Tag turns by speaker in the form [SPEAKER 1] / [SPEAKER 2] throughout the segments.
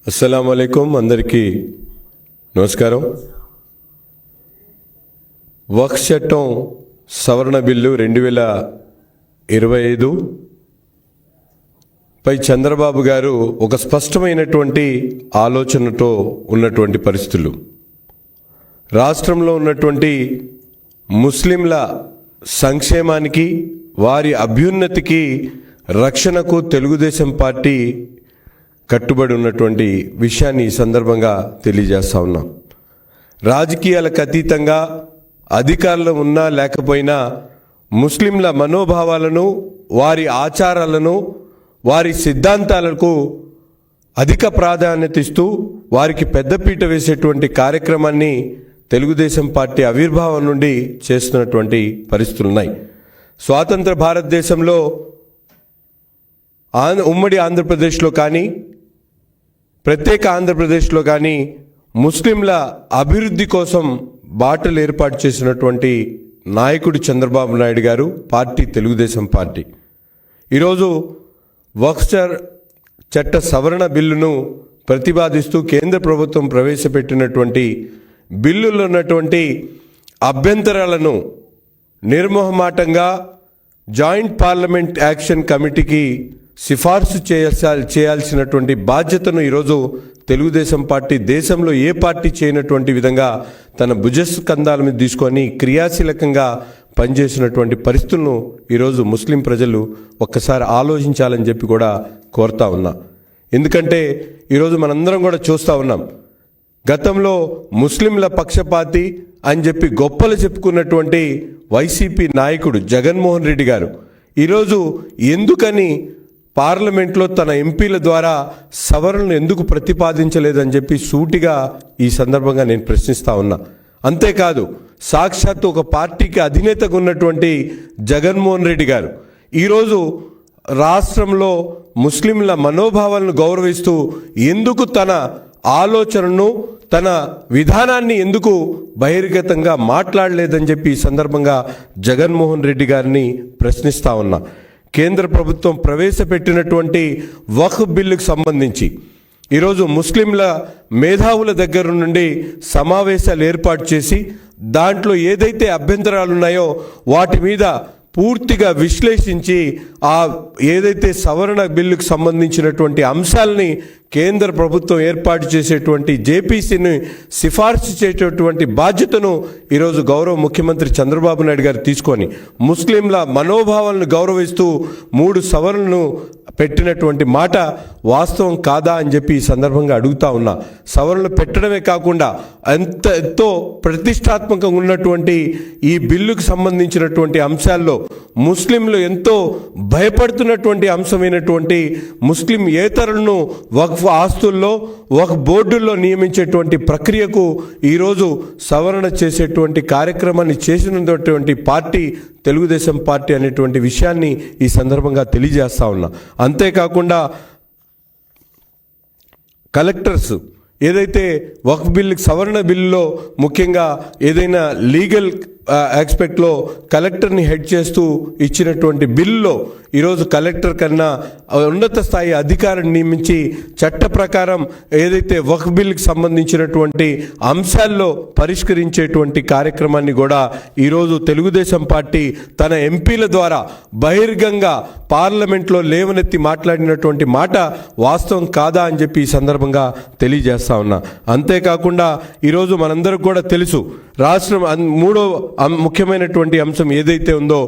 [SPEAKER 1] అస్సలాము అలైకుం. అందరికీ నమస్కారం. వక్ఫ్ చట్టం సవరణ బిల్లు 2025 పై చంద్రబాబు గారు ఒక స్పష్టమైనటువంటి ఆలోచనతో ఉన్నటువంటి పరిస్థితులు, రాష్ట్రంలో ఉన్నటువంటి ముస్లింల సంక్షేమానికి, వారి అభ్యున్నతికి, రక్షణకు తెలుగుదేశం పార్టీ కట్టుబడి ఉన్నటువంటి విషయాన్ని ఈ సందర్భంగా తెలియజేస్తా ఉన్నాం. రాజకీయాలకు అతీతంగా అధికారంలో ఉన్నా లేకపోయినా ముస్లింల మనోభావాలను, వారి ఆచారాలను, వారి సిద్ధాంతాలకు అధిక ప్రాధాన్యత ఇస్తూ వారికి పెద్దపీట వేసేటువంటి కార్యక్రమాన్ని తెలుగుదేశం పార్టీ ఆవిర్భావం నుండి చేస్తున్నటువంటి పరిస్థితులు ఉన్నాయి. స్వాతంత్ర భారతదేశంలో ఉమ్మడి ఆంధ్రప్రదేశ్లో కానీ, ప్రత్యేక ఆంధ్రప్రదేశ్లో కానీ ముస్లింల అభివృద్ధి కోసం బాటలు ఏర్పాటు చేసినటువంటి నాయకుడు చంద్రబాబు నాయుడు గారు, పార్టీ తెలుగుదేశం పార్టీ. ఈరోజు వక్ఫ్ చట్ట సవరణ బిల్లును ప్రతిపాదిస్తూ కేంద్ర ప్రభుత్వం ప్రవేశపెట్టినటువంటి బిల్లులో ఉన్నటువంటి అభ్యంతరాలను నిర్మోహమాటంగా జాయింట్ పార్లమెంట్ యాక్షన్ కమిటీకి సిఫార్సు చేయాల్సినటువంటి బాధ్యతను ఈరోజు తెలుగుదేశం పార్టీ దేశంలో ఏ పార్టీ చేయనటువంటి విధంగా తన భుజస్కంధాల మీద తీసుకొని క్రియాశీలకంగా పనిచేసినటువంటి పరిస్థితులను ఈరోజు ముస్లిం ప్రజలు ఒక్కసారి ఆలోచించాలని చెప్పి కూడా కోరుతా ఉన్నా. ఎందుకంటే ఈరోజు మనందరం కూడా చూస్తూ ఉన్నాం, గతంలో ముస్లింల పక్షపాతి అని చెప్పి గొప్పలు చెప్పుకున్నటువంటి వైసీపీ నాయకుడు జగన్మోహన్ రెడ్డి గారు ఈరోజు ఎందుకని పార్లమెంట్లో తన ఎంపీల ద్వారా సవరణను ఎందుకు ప్రతిపాదించలేదని చెప్పి సూటిగా ఈ సందర్భంగా నేను ప్రశ్నిస్తా ఉన్నా. అంతేకాదు, సాక్షాత్తు ఒక పార్టీకి అధినేతగా ఉన్నటువంటి జగన్మోహన్ రెడ్డి గారు ఈరోజు రాష్ట్రంలో ముస్లింల మనోభావాలను గౌరవిస్తూ ఎందుకు తన ఆలోచనను, తన విధానాన్ని ఎందుకు బహిర్గతంగా మాట్లాడలేదని చెప్పి ఈ సందర్భంగా జగన్మోహన్ రెడ్డి గారిని ప్రశ్నిస్తా ఉన్నా. కేంద్ర ప్రభుత్వం ప్రవేశపెట్టినటువంటి వక్ఫ్ బిల్లుకు సంబంధించి ఈరోజు ముస్లింల మేధావుల దగ్గర నుండి సమావేశాలు ఏర్పాటు చేసి దాంట్లో ఏదైతే అభ్యంతరాలు ఉన్నాయో వాటి మీద పూర్తిగా విశ్లేషించి ఆ ఏదైతే సవరణ బిల్లుకు సంబంధించినటువంటి అంశాలని కేంద్ర ప్రభుత్వం ఏర్పాటు చేసేటువంటి జేపీసీని సిఫార్సు చేసేటువంటి బాధ్యతను ఈరోజు గౌరవ ముఖ్యమంత్రి చంద్రబాబు నాయుడు గారు తీసుకొని ముస్లింల మనోభావాలను గౌరవిస్తూ 3 సవరణలను పెట్టినటువంటి మాట వాస్తవం కాదా అని చెప్పి ఈ సందర్భంగా అడుగుతా ఉన్నా. సవరణలు పెట్టడమే కాకుండా ఎంతో ప్రతిష్టాత్మకంగా ఉన్నటువంటి ఈ బిల్లుకు సంబంధించినటువంటి అంశాల్లో ముస్లింలు ఎంతో భయపడుతున్నటువంటి అంశమైనటువంటి ముస్లిం ఏతరులను వక్ఫ్ ఆస్తుల్లో, వక్ఫ్ బోర్డుల్లో నియమించేటువంటి ప్రక్రియకు ఈరోజు సవరణ చేసేటువంటి కార్యక్రమాన్ని చేసినటువంటి పార్టీ తెలుగుదేశం పార్టీ అనేటువంటి విషయాన్ని ఈ సందర్భంగా తెలియజేస్తా ఉన్నా. అంతేకాకుండా కలెక్టర్స్ ఏదైతే వక్ఫ్ బిల్లుకి సవరణ బిల్లులో ముఖ్యంగా ఏదైనా లీగల్ ఆస్పెక్ట్లో కలెక్టర్ని హెడ్ చేస్తూ ఇచ్చినటువంటి బిల్లులో ఈరోజు కలెక్టర్ కన్నా ఉన్నత స్థాయి అధికారిని నియమించి చట్ట ప్రకారం ఏదైతే వక్ఫ్ బిల్లుకి సంబంధించినటువంటి అంశాల్లో పరిష్కరించేటువంటి కార్యక్రమాన్ని కూడా ఈరోజు తెలుగుదేశం పార్టీ తన ఎంపీల ద్వారా బహిర్గంగా పార్లమెంట్లో లేవనెత్తి మాట్లాడినటువంటి మాట వాస్తవం కాదా అని చెప్పి ఈ సందర్భంగా తెలియజేస్తా ఉన్నా. అంతేకాకుండా ఈరోజు మనందరికి కూడా తెలుసు, రాష్ట్రం మూడో ముఖ్యమైనటువంటి అంశం ఏదైతే ఉందో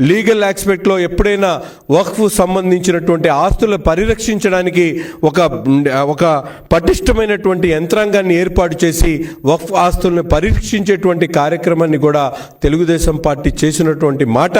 [SPEAKER 1] లీగల్ ఆస్పెక్ట్లో ఎప్పుడైనా వక్ఫ్ సంబంధించినటువంటి ఆస్తులను పరిరక్షించడానికి ఒక పటిష్టమైనటువంటి యంత్రాంగాన్ని ఏర్పాటు చేసి వక్ఫ్ ఆస్తులను పరీక్షించేటువంటి కార్యక్రమాన్ని కూడా తెలుగుదేశం పార్టీ చేసినటువంటి మాట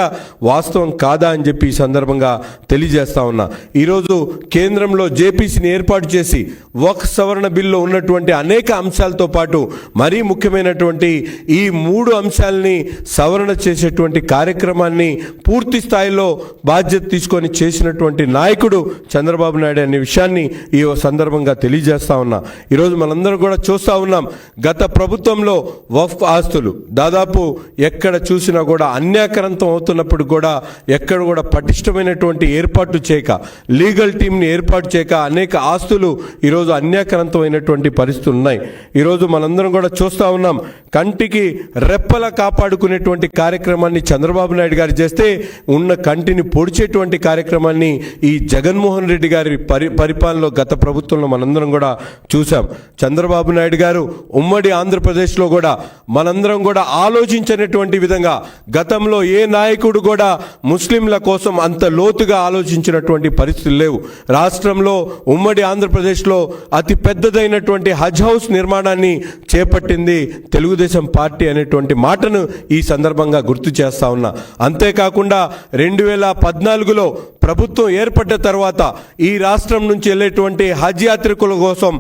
[SPEAKER 1] వాస్తవం కాదా అని చెప్పి ఈ సందర్భంగా తెలియజేస్తా ఉన్నా. ఈరోజు కేంద్రంలో జేపీసీని ఏర్పాటు చేసి వక్ఫ్ సవరణ బిల్లులో ఉన్నటువంటి అనేక అంశాలతో పాటు మరీ ముఖ్యమైనటువంటి ఈ 3 అంశాలని సవరణ చేసేటువంటి కార్యక్రమాన్ని పూర్తి స్థాయిలో బాధ్యత తీసుకొని చేసినటువంటి నాయకుడు చంద్రబాబు నాయుడు అనే విషయాన్ని ఈ సందర్భంగా తెలియజేస్తా ఉన్నా. ఈరోజు మనందరం కూడా చూస్తూ ఉన్నాం, గత ప్రభుత్వంలో వక్ఫ్ ఆస్తులు దాదాపు ఎక్కడ చూసినా కూడా అన్యాక్రాంతం అవుతున్నప్పుడు కూడా ఎక్కడ కూడా పటిష్టమైనటువంటి ఏర్పాటు చేయక, లీగల్ టీంని ఏర్పాటు చేయక అనేక ఆస్తులు ఈరోజు అన్యాక్రాంతమైనటువంటి పరిస్థితులు ఉన్నాయి. ఈరోజు మనందరం కూడా చూస్తూ ఉన్నాం, కంటికి రెప్పలా కాపాడుకునేటువంటి కార్యక్రమాన్ని చంద్రబాబు నాయుడు గారు చేస్తే ఉన్న కంటిని పొడిచేటువంటి కార్యక్రమాన్ని ఈ జగన్మోహన్ రెడ్డి గారి పరిపాలనలో గత ప్రభుత్వంలో మనందరం కూడా చూసాం. చంద్రబాబు నాయుడు గారు ఉమ్మడి ఆంధ్రప్రదేశ్లో కూడా మనందరం కూడా ఆలోచించినటువంటి విధంగా గతంలో ఏ నాయకుడు కూడా ముస్లింల కోసం అంత లోతుగా ఆలోచించినటువంటి పరిస్థితులు లేవు. రాష్ట్రంలో ఉమ్మడి ఆంధ్రప్రదేశ్లో అతి పెద్దదైనటువంటి హజ్ హౌస్ నిర్మాణాన్ని చేపట్టింది తెలుగుదేశం పార్టీ అనేటువంటి మాటను ఈ సందర్భంగా గుర్తు చేస్తా ఉన్నా. అంతేకాకుండా 2014లో ప్రభుత్వం ఏర్పడ్డ తర్వాత ఈ రాష్ట్రం నుంచి వెళ్ళేటువంటి హజ్ యాత్రికుల కోసం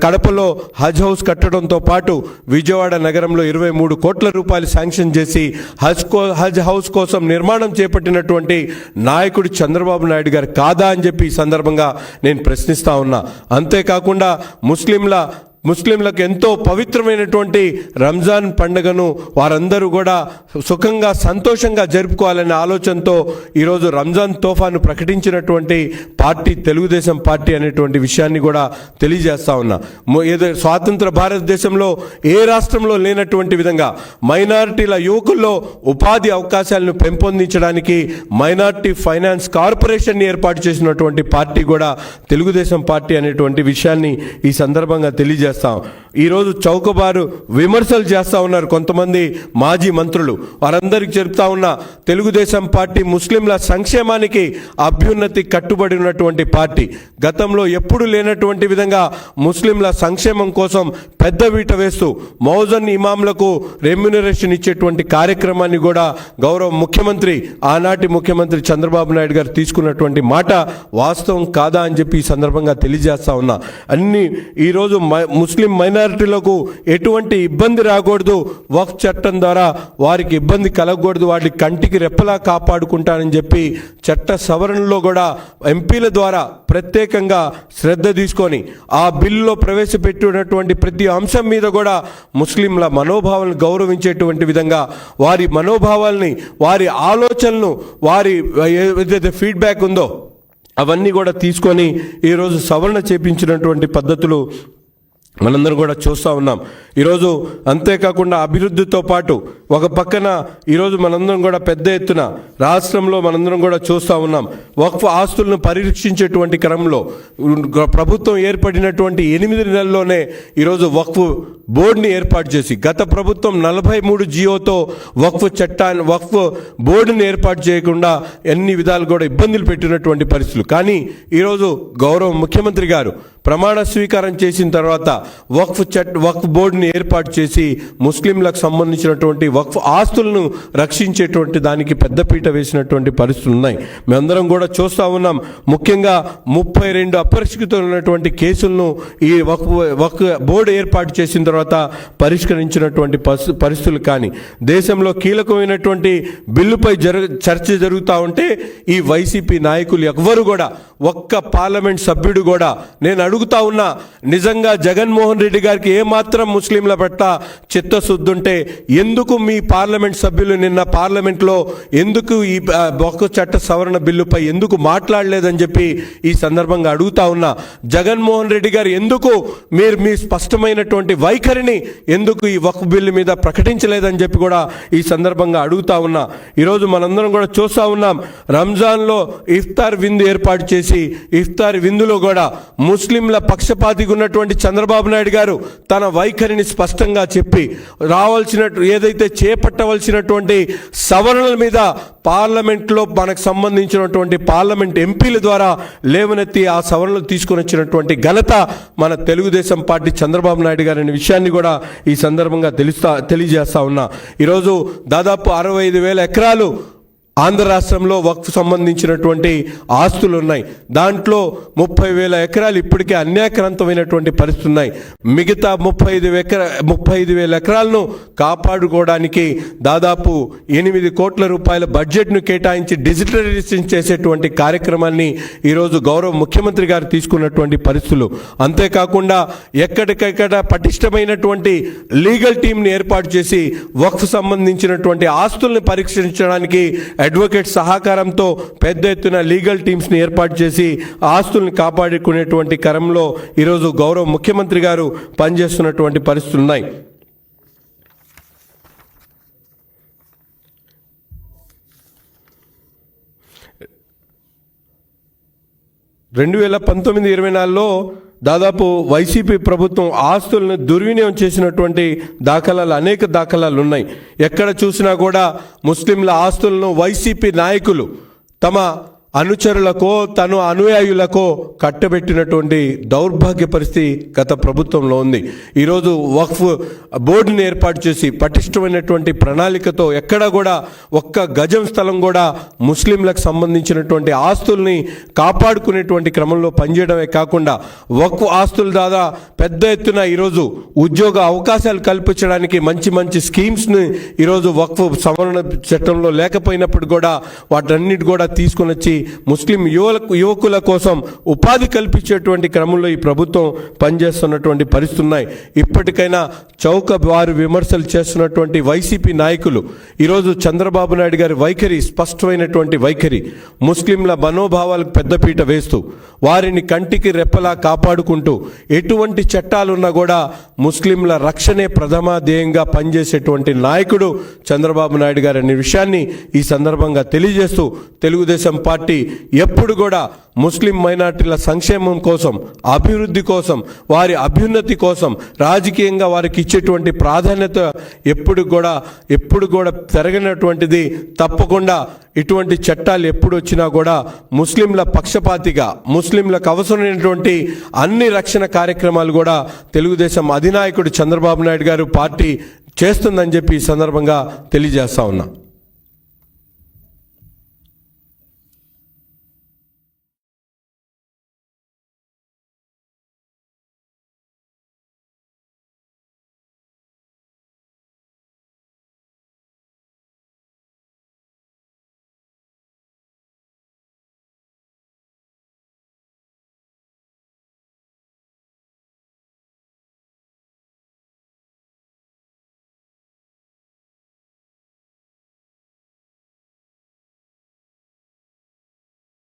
[SPEAKER 1] కడపలో హజ్ హౌస్ కట్టడంతో పాటు విజయవాడ నగరంలో 23 కోట్ల రూపాయలు శాంక్షన్ చేసి హజ్ హౌస్ కోసం నిర్మాణం చేపట్టినటువంటి నాయకుడు చంద్రబాబు నాయుడు గారు కాదా అని చెప్పి ఈ సందర్భంగా నేను ప్రశ్నిస్తా ఉన్నా. అంతేకాకుండా ముస్లింలకు ఎంతో పవిత్రమైనటువంటి రంజాన్ పండుగను వారందరూ కూడా సుఖంగా సంతోషంగా జరుపుకోవాలనే ఆలోచనతో ఈరోజు రంజాన్ తోఫాను ప్రకటించినటువంటి పార్టీ తెలుగుదేశం పార్టీ అనేటువంటి విషయాన్ని కూడా తెలియజేస్తా ఉన్నా. ఏదో స్వాతంత్ర భారతదేశంలో ఏ రాష్ట్రంలో లేనటువంటి విధంగా మైనారిటీల యువకుల్లో ఉపాధి అవకాశాలను పెంపొందించడానికి మైనారిటీ ఫైనాన్స్ కార్పొరేషన్ ఏర్పాటు చేసినటువంటి పార్టీ కూడా తెలుగుదేశం పార్టీ అనేటువంటి విషయాన్ని ఈ సందర్భంగా తెలియజేస్తాం. ఈరోజు చౌకబారు విమర్శలు చేస్తూ ఉన్నారు కొంతమంది మాజీ మంత్రులు. వారందరికీ చెప్తా ఉన్నా, తెలుగుదేశం పార్టీ ముస్లింల సంక్షేమానికి అభ్యున్నతి కట్టుబడి ఉన్నటువంటి పార్టీ. గతంలో ఎప్పుడు లేనటువంటి విధంగా ముస్లింల సంక్షేమం కోసం పెద్ద వీట వేస్తూ మౌజన్ ఇమాంలకు రెమ్యునరేషన్ ఇచ్చేటువంటి కార్యక్రమాన్ని కూడా గౌరవ ముఖ్యమంత్రి, ఆనాటి ముఖ్యమంత్రి చంద్రబాబు నాయుడు గారు తీసుకున్నటువంటి మాట వాస్తవం కాదా అని చెప్పి ఈ సందర్భంగా తెలియజేస్తా ఉన్నా. అన్ని ఈరోజు ముస్లిం మైనారిటీలకు ఎటువంటి ఇబ్బంది రాకూడదు, వక్ఫ్ చట్టం ద్వారా వారికి ఇబ్బంది కలగకూడదు, వాటి కంటికి రెప్పలా కాపాడుకుంటానని చెప్పి చట్ట సవరణలో కూడా ఎంపీల ద్వారా ప్రత్యేకంగా శ్రద్ధ తీసుకొని ఆ బిల్లులో ప్రవేశపెట్టినటువంటి ప్రతి అంశం మీద కూడా ముస్లింల మనోభావాలను గౌరవించేటువంటి విధంగా వారి మనోభావాల్ని, వారి ఆలోచనలను, వారి ఏదైతే ఫీడ్బ్యాక్ ఉందో అవన్నీ కూడా తీసుకొని ఈరోజు సవరణ చేపించినటువంటి పద్ధతులు మనందరం కూడా చూస్తూ ఉన్నాం. ఈరోజు అంతేకాకుండా అభివృద్ధితో పాటు ఒక పక్కన ఈరోజు మనందరం కూడా పెద్ద ఎత్తున రాష్ట్రంలో మనందరం కూడా చూస్తూ ఉన్నాం, వక్ఫ్ ఆస్తులను పరిరక్షించేటువంటి క్రమంలో ప్రభుత్వం ఏర్పడినటువంటి 8 నెలల్లోనే ఈరోజు వక్ఫ్ బోర్డుని ఏర్పాటు చేసి, గత ప్రభుత్వం 43 జియోతో వక్ఫ్ బోర్డుని ఏర్పాటు చేయకుండా ఎన్ని విధాలు కూడా ఇబ్బందులు పెట్టినటువంటి పరిస్థితులు. కానీ ఈరోజు గౌరవ ముఖ్యమంత్రి గారు ప్రమాణ స్వీకారం చేసిన తర్వాత వక్ఫ్ బోర్డుని ఏర్పాటు చేసి ముస్లింలకు సంబంధించినటువంటి వక్ఫ్ ఆస్తులను రక్షించేటువంటి దానికి పెద్దపీట వేసినటువంటి పరిస్థితులు ఉన్నాయి. మేమందరం కూడా చూస్తూ ఉన్నాం. ముఖ్యంగా 32 అపరిష్కృతమైనటువంటి కేసులను ఈ వక్ఫ్ బోర్డు ఏర్పాటు చేసిన తర్వాత పరిష్కరించినటువంటి పరిస్థితులు. కానీ దేశంలో కీలకమైనటువంటి బిల్లుపై చర్చ జరుగుతూ ఉంటే ఈ వైసీపీ నాయకులు ఎవ్వరు కూడా, ఒక్క పార్లమెంట్ సభ్యుడు కూడా, నేను అడుగుతా ఉన్నా, నిజంగా జగన్మోహన్ రెడ్డి గారికి ఏమాత్రం ముస్లింల పట్ల చిత్తశుద్ధి ఉంటే ఎందుకు మీ పార్లమెంట్ సభ్యులు నిన్న పార్లమెంట్లో ఎందుకు ఈ వక్ఫ్ చట్ట సవరణ బిల్లుపై ఎందుకు మాట్లాడలేదని చెప్పి ఈ సందర్భంగా అడుగుతా ఉన్నా. జగన్మోహన్ రెడ్డి గారు ఎందుకు మీరు మీ స్పష్టమైనటువంటి వైఖరిని ఎందుకు ఈ వక్ఫ్ బిల్లు మీద ప్రకటించలేదని చెప్పి కూడా ఈ సందర్భంగా అడుగుతా ఉన్నా. ఈరోజు మనందరం కూడా చూస్తూ ఉన్నాం, రంజాన్లో ఇఫ్తార్ విందు ఏర్పాటు చేసి ఇఫ్తార్ విందులో కూడా ముస్లింల పక్షపాతిగా ఉన్నటువంటి చంద్రబాబు నాయుడు గారు తన వైఖరిని స్పష్టంగా చెప్పి ఏదైతే చేపట్టవలసినటువంటి సవరణల మీద పార్లమెంట్లో మనకు సంబంధించినటువంటి పార్లమెంట్ ఎంపీల ద్వారా లేవనెత్తి ఆ సవరణలు తీసుకొని వచ్చినటువంటి ఘనత మన తెలుగుదేశం పార్టీ చంద్రబాబు నాయుడు గారు అనే విషయాన్ని కూడా ఈ సందర్భంగా తెలియజేస్తా ఉన్నా. ఈరోజు దాదాపు 65,000 ఎకరాలు ఆంధ్ర రాష్ట్రంలో వక్ఫ్ సంబంధించినటువంటి ఆస్తులు ఉన్నాయి. దాంట్లో 30,000 ఎకరాలు ఇప్పటికే అన్యాక్రాంతమైనటువంటి పరిస్థితులు ఉన్నాయి. మిగతా 35,000 ఎకరాలను కాపాడుకోవడానికి దాదాపు 8 కోట్ల రూపాయల బడ్జెట్ను కేటాయించి డిజిటలైజేషన్ చేసేటువంటి కార్యక్రమాన్ని ఈరోజు గౌరవ ముఖ్యమంత్రి గారు తీసుకున్నటువంటి పరిస్థితులు. అంతేకాకుండా ఎక్కడికెక్కడ పటిష్టమైనటువంటి లీగల్ టీంని ఏర్పాటు చేసి వక్ఫ్ సంబంధించినటువంటి ఆస్తుల్ని పరీక్షించడానికి అడ్వకేట్ సహకారంతో పెద్ద ఎత్తున లీగల్ టీమ్స్ని ఏర్పాటు చేసి ఆస్తుల్ని కాపాడుకునేటువంటి క్రమంలో ఈరోజు గౌరవ ముఖ్యమంత్రి గారు పనిచేస్తున్నటువంటి పరిస్థితులు ఉన్నాయి. రెండు 2019-24లో దాదాపు వైసీపీ ప్రభుత్వం ఆస్తులను దుర్వినియోగం చేసినటువంటి అనేక దాఖలాలు ఉన్నాయి. ఎక్కడ చూసినా కూడా ముస్లింల ఆస్తులను వైసీపీ నాయకులు తమ అనుచరులకో తన అనుయాయులకో కట్టబెట్టినటువంటి దౌర్భాగ్య పరిస్థితి గత ప్రభుత్వంలో ఉంది. ఈరోజు వక్ఫ్ బోర్డుని ఏర్పాటు చేసి పటిష్టమైనటువంటి ప్రణాళికతో ఎక్కడ కూడా ఒక్క గజం స్థలం కూడా ముస్లింలకు సంబంధించినటువంటి ఆస్తుల్ని కాపాడుకునేటువంటి క్రమంలో పనిచేయడమే కాకుండా వక్ఫ్ ఆస్తుల ద్వారా పెద్ద ఎత్తున ఈరోజు ఉద్యోగ అవకాశాలు కల్పించడానికి మంచి స్కీమ్స్ని ఈరోజు వక్ఫ్ సవరణ చట్టంలో లేకపోయినప్పుడు కూడా వాటన్నిటి కూడా తీసుకొని వచ్చి ముస్లిం యువకుల కోసం ఉపాధి కల్పించేటువంటి క్రమంలో ఈ ప్రభుత్వం పనిచేస్తున్నటువంటి పరిస్థితులు ఉన్నాయి. ఇప్పటికైనా చౌకబారు విమర్శలు చేస్తున్నటువంటి వైసీపీ నాయకులు ఈరోజు చంద్రబాబు నాయుడు గారి వైఖరి స్పష్టమైనటువంటి వైఖరి, ముస్లింల మనోభావాలకు పెద్దపీట వేస్తూ వారిని కంటికి రెప్పలా కాపాడుకుంటూ ఎటువంటి చట్టాలున్నా కూడా ముస్లింల రక్షణే ప్రథమ ధ్యేయంగా పనిచేసేటువంటి నాయకుడు చంద్రబాబు నాయుడు గారు అనే విషయాన్ని ఈ సందర్భంగా తెలియజేస్తూ తెలుగుదేశం పార్టీ ఎప్పుడు కూడా ముస్లిం మైనార్టీల సంక్షేమం కోసం, అభివృద్ధి కోసం, వారి అభ్యున్నతి కోసం రాజకీయంగా వారికి ఇచ్చేటువంటి ప్రాధాన్యత ఎప్పుడు కూడా పెరగనటువంటిది. తప్పకుండా ఇటువంటి చట్టాలు ఎప్పుడు వచ్చినా కూడా ముస్లింల పక్షపాతిగా ముస్లింలకు అవసరమైనటువంటి అన్ని రక్షణ కార్యక్రమాలు కూడా తెలుగుదేశం అధినాయకుడు చంద్రబాబు నాయుడు గారు పార్టీ చేస్తుందని చెప్పి ఈ సందర్భంగా తెలియజేస్తా ఉన్నా.